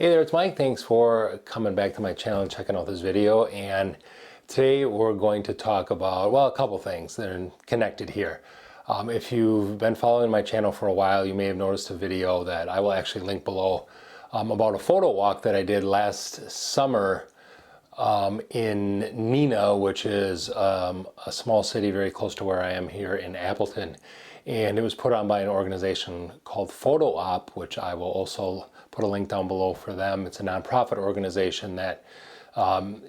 Hey there, it's Mike. Thanks for coming back to my channel and checking out this video. And today we're going to talk about, well, a couple things that are connected here. If you've been following my channel for a while, you may have noticed a video that I will actually link below about a photo walk that I did last summer in Neenah, which is a small city very close to where I am here in Appleton. And it was put on by an organization called Photo Opp, which I will also put a link down below for them. It's a nonprofit organization that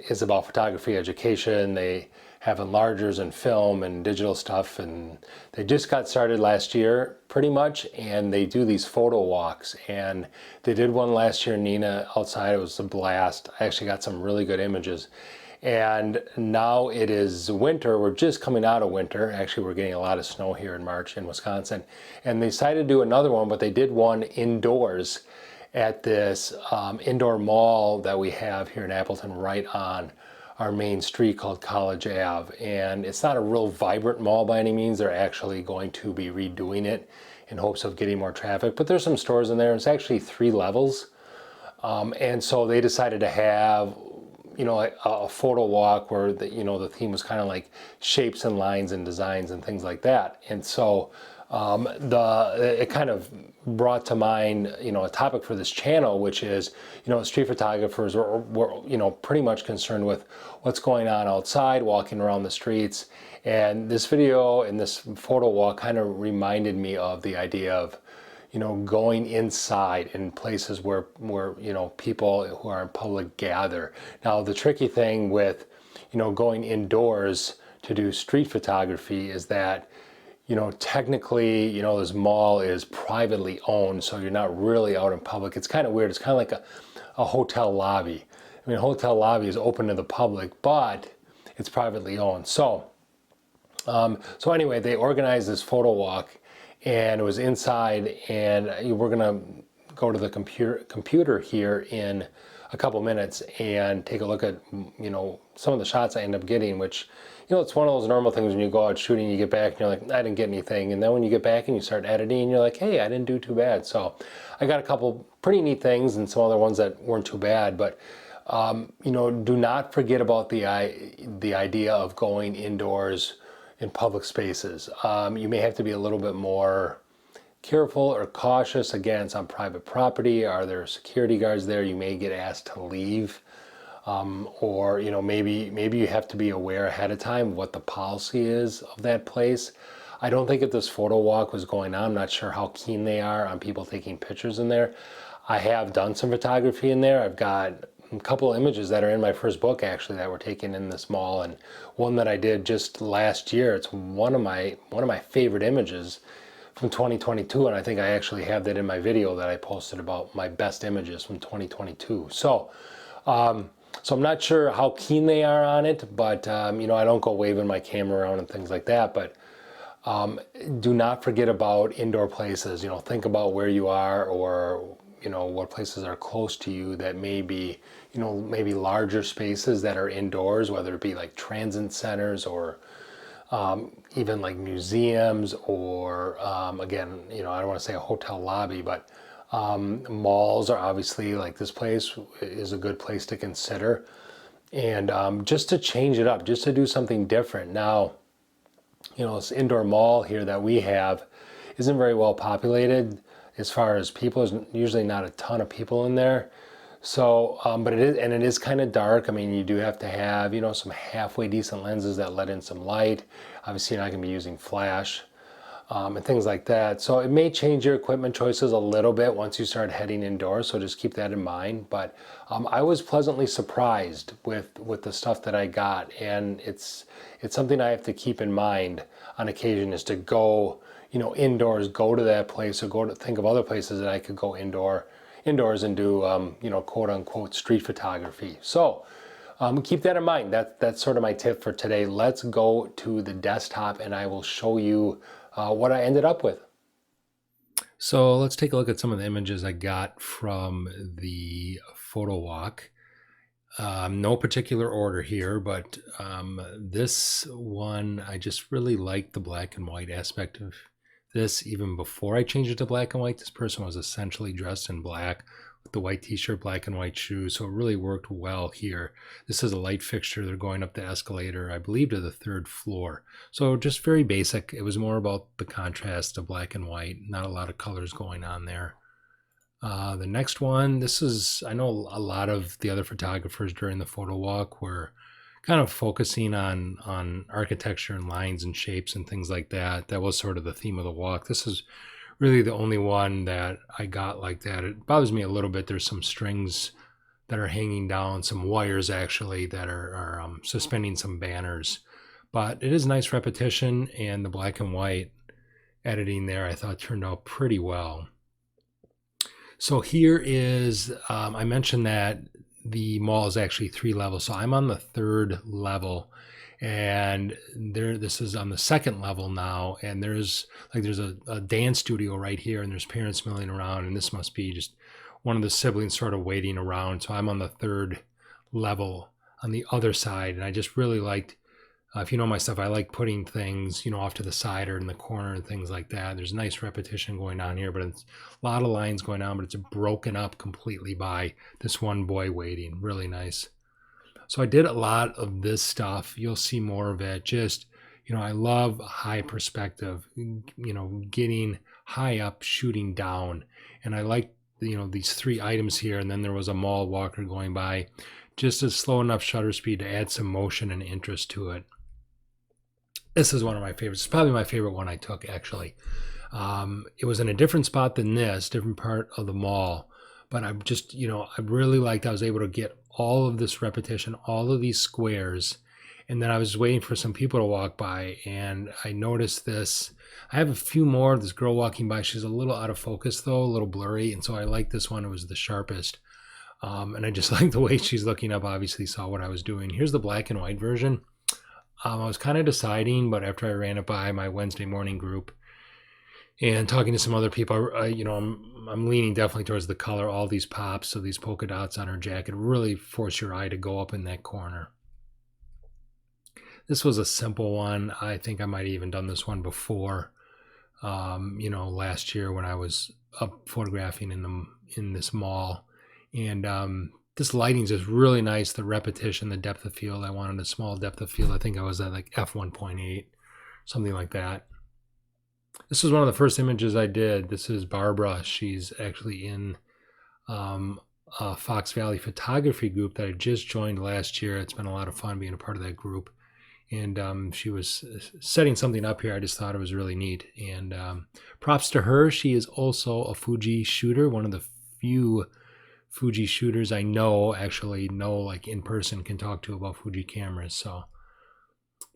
is about photography education. They have enlargers and film and digital stuff, and they just got started last year pretty much, and they do these photo walks. And they did one last year in Neenah outside. It was a blast. I actually got some really good images. And now it is winter. We're just coming out of winter. Actually, we're getting a lot of snow here in March in Wisconsin. And they decided to do another one, but they did one indoors at this indoor mall that we have here in Appleton right on our main street called College Ave. And it's not a real vibrant mall by any means. They're actually going to be redoing it in hopes of getting more traffic. But there's some stores in there. It's actually 3 levels. And so they decided to have a photo walk where the theme was kind of like shapes and lines and designs and things like that. And so it kind of brought to mind a topic for this channel, which is street photographers were pretty much concerned with what's going on outside, walking around the streets. And this video and this photo walk kind of reminded me of the idea of going inside in places where people who are in public gather. Now, the tricky thing with, going indoors to do street photography is that, technically, this mall is privately owned, so you're not really out in public. It's kind of weird. It's kind of like a hotel lobby. I mean, a hotel lobby is open to the public, but it's privately owned. So anyway, they organized this photo walk, and it was inside, and we're gonna go to the computer here in a couple minutes and take a look at some of the shots I end up getting, which it's one of those normal things when you go out shooting, you get back and you're like, I didn't get anything, and then when you get back and you start editing, you're like, hey, I didn't do too bad. So I got a couple pretty neat things and some other ones that weren't too bad, but do not forget about the idea of going indoors in public spaces. You may have to be a little bit more careful or cautious. Again, it's on private property. Are there security guards there? You may get asked to leave. Or maybe you have to be aware ahead of time what the policy is of that place. I don't think if this photo walk was going on, I'm not sure how keen they are on people taking pictures in there. I have done some photography in there. I've got a couple of images that are in my first book actually that were taken in this mall, and one that I did just last year. It's one of my favorite images from 2022, and I think I actually have that in my video that I posted about my best images from 2022. So I'm not sure how keen they are on it, but I don't go waving my camera around and things like that. But do not forget about indoor places. Think about where you are, or what places are close to you that may be maybe larger spaces that are indoors, whether it be like transit centers or even like museums, or again, I don't want to say a hotel lobby, but malls are obviously, like this place is a good place to consider. And just to change it up, just to do something different. Now, this indoor mall here that we have isn't very well populated as far as people. There's usually not a ton of people in there. So, but it is kind of dark. I mean, you do have to have, some halfway decent lenses that let in some light. Obviously, you're not going to be using flash and things like that. So it may change your equipment choices a little bit once you start heading indoors. So just keep that in mind. But I was pleasantly surprised with the stuff that I got, and it's something I have to keep in mind on occasion, is to go indoors, go to that place, or go to think of other places that I could go indoors and do quote unquote street photography. So keep that in mind. That's sort of my tip for today. Let's go to the desktop and I will show you what I ended up with. So let's take a look at some of the images I got from the photo walk. No particular order here, but this one, I just really liked the black and white aspect of this. Even before I changed it to black and white, this person was essentially dressed in black with the white t-shirt, black and white shoes. So it really worked well here. This is a light fixture. They're going up the escalator, I believe, to the 3rd floor. So just very basic. It was more about the contrast of black and white, not a lot of colors going on there. The next one, this is, I know a lot of the other photographers during the photo walk were kind of focusing on architecture and lines and shapes and things like that. That was sort of the theme of the walk. This is really the only one that I got like that. It bothers me a little bit. There's some strings that are hanging down, some wires actually that are suspending some banners. But it is nice repetition, and the black and white editing there I thought turned out pretty well. So here is, I mentioned that the mall is actually 3 levels. So I'm on the 3rd level, and this is on the 2nd level now. And there's a dance studio right here, and there's parents milling around, and this must be just one of the siblings sort of waiting around. So I'm on the 3rd level on the other side, and I just really liked, if you know my stuff, I like putting things, off to the side or in the corner and things like that. There's nice repetition going on here, but it's a lot of lines going on, but it's broken up completely by this one boy waiting. Really nice. So I did a lot of this stuff. You'll see more of it. Just, I love high perspective, getting high up, shooting down. And I like, these 3 items here. And then there was a mall walker going by, just a slow enough shutter speed to add some motion and interest to it. This is one of my favorites. It's probably my favorite one I took, actually. It was in a different spot than this, different part of the mall. But I'm just, I really liked, I was able to get all of this repetition, all of these squares. And then I was waiting for some people to walk by, and I noticed this. I have a few more. This girl walking by, she's a little out of focus though, a little blurry. And so I like this one. It was the sharpest. And I just like the way she's looking up, obviously saw what I was doing. Here's the black and white version. I was kind of deciding, but after I ran it by my Wednesday morning group and talking to some other people, I'm leaning definitely towards the color. All these pops of these polka dots on her jacket really force your eye to go up in that corner. This was a simple one. I think I might have even done this one before, last year when I was up photographing in this mall. And this lighting is just really nice. The repetition, the depth of field. I wanted a small depth of field. I think I was at like f1.8, something like that. This was one of the first images I did. This is Barbara. She's actually in a Fox Valley photography group that I just joined last year. It's been a lot of fun being a part of that group. And she was setting something up here. I just thought it was really neat. And props to her. She is also a Fuji shooter, one of the few Fuji shooters I actually know like in person, can talk to about Fuji cameras. So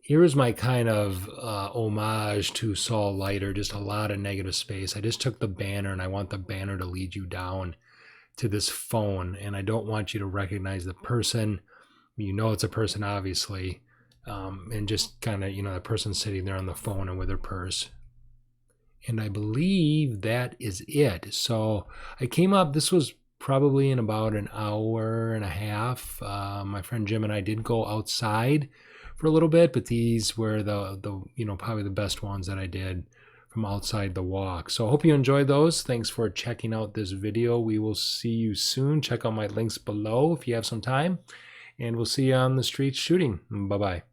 here is my kind of homage to Saul Leiter, just a lot of negative space. I just took the banner, and I want the banner to lead you down to this phone, and I don't want you to recognize the person. It's a person, obviously, and just kind of, the person sitting there on the phone and with her purse. And I believe that is it. So I came up, this was probably in about an hour and a half. My friend Jim and I did go outside for a little bit, but these were the probably the best ones that I did from outside the walk. So I hope you enjoyed those. Thanks for checking out this video. We will see you soon. Check out my links below if you have some time, and we'll see you on the streets shooting. Bye-bye.